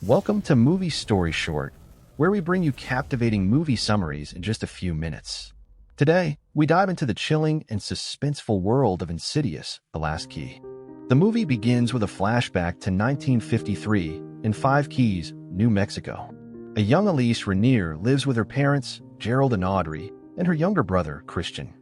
Welcome to Movie Story Short, where we bring you captivating movie summaries in just a few minutes. Today, we dive into the chilling and suspenseful world of Insidious, The Last Key. The movie begins with a flashback to 1953 in Five Keys, New Mexico. A young Elise Rainier lives with her parents, Gerald and Audrey, and her younger brother, Christian.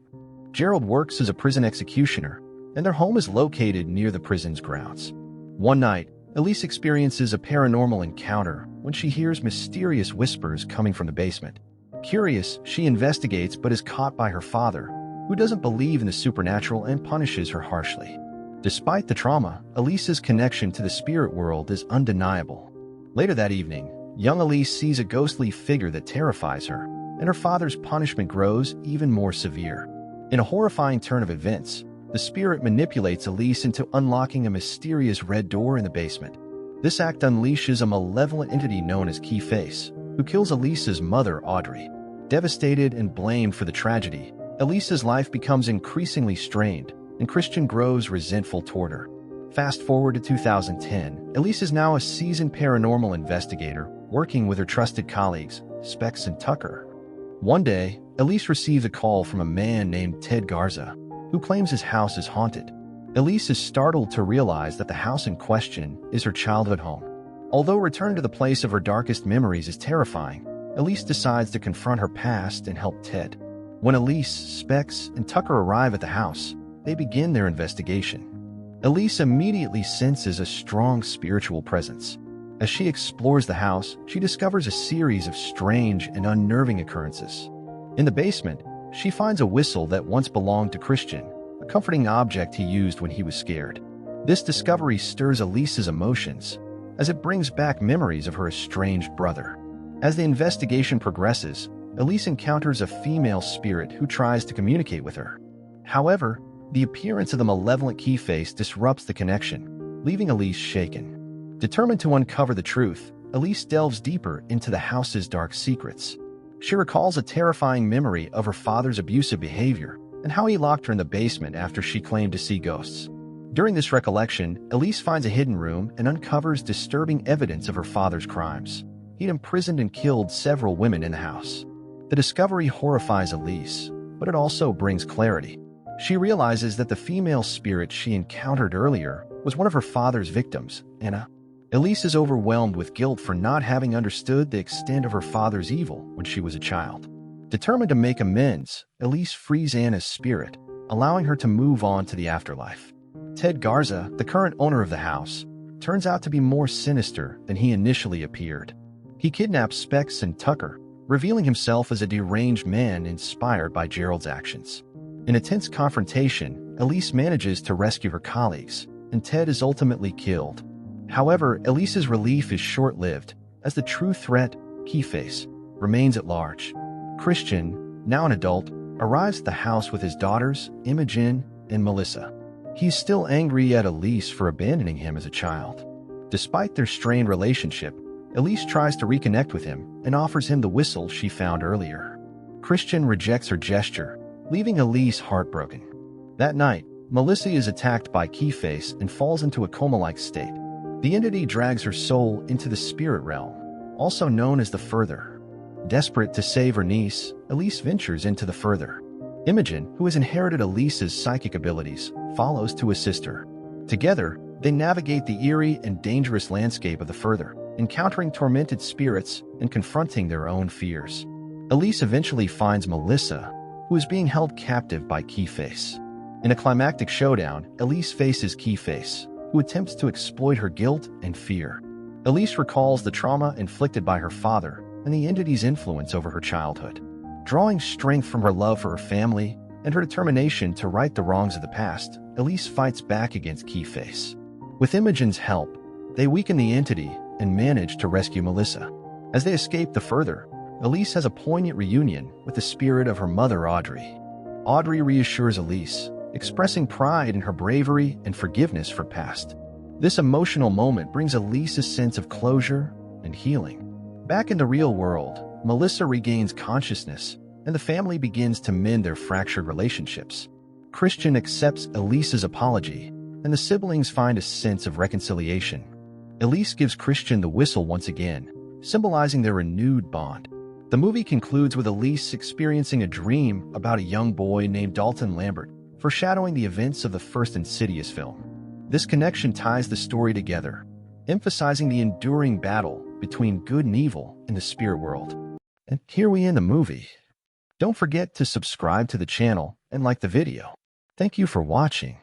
Gerald works as a prison executioner, and their home is located near the prison's grounds. One night, Elise experiences a paranormal encounter when she hears mysterious whispers coming from the basement. Curious, she investigates but is caught by her father, who doesn't believe in the supernatural and punishes her harshly. Despite the trauma, Elise's connection to the spirit world is undeniable. Later that evening, young Elise sees a ghostly figure that terrifies her, and her father's punishment grows even more severe. In a horrifying turn of events, the spirit manipulates Elise into unlocking a mysterious red door in the basement. This act unleashes a malevolent entity known as Keyface, who kills Elise's mother, Audrey. Devastated and blamed for the tragedy, Elise's life becomes increasingly strained, and Christian grows resentful toward her. Fast forward to 2010, Elise is now a seasoned paranormal investigator, working with her trusted colleagues, Specs and Tucker. One day, Elise receives a call from a man named Ted Garza, who claims his house is haunted. Elise is startled to realize that the house in question is her childhood home. Although return to the place of her darkest memories is terrifying, Elise decides to confront her past and help Ted. When Elise, Specs, and Tucker arrive at the house, they begin their investigation. Elise immediately senses a strong spiritual presence. As she explores the house, she discovers a series of strange and unnerving occurrences. In the basement, she finds a whistle that once belonged to Christian, a comforting object he used when he was scared. This discovery stirs Elise's emotions, as it brings back memories of her estranged brother. As the investigation progresses, Elise encounters a female spirit who tries to communicate with her. However, the appearance of the malevolent Keyface disrupts the connection, leaving Elise shaken. Determined to uncover the truth, Elise delves deeper into the house's dark secrets. She recalls a terrifying memory of her father's abusive behavior and how he locked her in the basement after she claimed to see ghosts. During this recollection, Elise finds a hidden room and uncovers disturbing evidence of her father's crimes. He'd imprisoned and killed several women in the house. The discovery horrifies Elise, but it also brings clarity. She realizes that the female spirit she encountered earlier was one of her father's victims, Anna. Elise is overwhelmed with guilt for not having understood the extent of her father's evil when she was a child. Determined to make amends, Elise frees Anna's spirit, allowing her to move on to the afterlife. Ted Garza, the current owner of the house, turns out to be more sinister than he initially appeared. He kidnaps Specs and Tucker, revealing himself as a deranged man inspired by Gerald's actions. In a tense confrontation, Elise manages to rescue her colleagues, and Ted is ultimately killed. However, Elise's relief is short-lived, as the true threat, Keyface, remains at large. Christian, now an adult, arrives at the house with his daughters, Imogen and Melissa. He's still angry at Elise for abandoning him as a child. Despite their strained relationship, Elise tries to reconnect with him and offers him the whistle she found earlier. Christian rejects her gesture, leaving Elise heartbroken. That night, Melissa is attacked by Keyface and falls into a coma-like state. The entity drags her soul into the spirit realm, also known as the Further. Desperate to save her niece, Elise ventures into the Further. Imogen, who has inherited Elise's psychic abilities, follows to assist her. Together, they navigate the eerie and dangerous landscape of the Further, encountering tormented spirits and confronting their own fears. Elise eventually finds Melissa, who is being held captive by Keyface. In a climactic showdown, Elise faces Keyface, who attempts to exploit her guilt and fear. Elise recalls the trauma inflicted by her father and the entity's influence over her childhood. Drawing strength from her love for her family and her determination to right the wrongs of the past, Elise fights back against Keyface. With Imogen's help, they weaken the entity and manage to rescue Melissa. As they escape the Further, Elise has a poignant reunion with the spirit of her mother, Audrey. Audrey reassures Elise, expressing pride in her bravery and forgiveness for past. This emotional moment brings Elise a sense of closure and healing. Back in the real world, Melissa regains consciousness, and the family begins to mend their fractured relationships. Christian accepts Elise's apology, and the siblings find a sense of reconciliation. Elise gives Christian the whistle once again, symbolizing their renewed bond. The movie concludes with Elise experiencing a dream about a young boy named Dalton Lambert, foreshadowing the events of the first Insidious film. This connection ties the story together, emphasizing the enduring battle between good and evil in the spirit world. And here we end the movie. Don't forget to subscribe to the channel and like the video. Thank you for watching.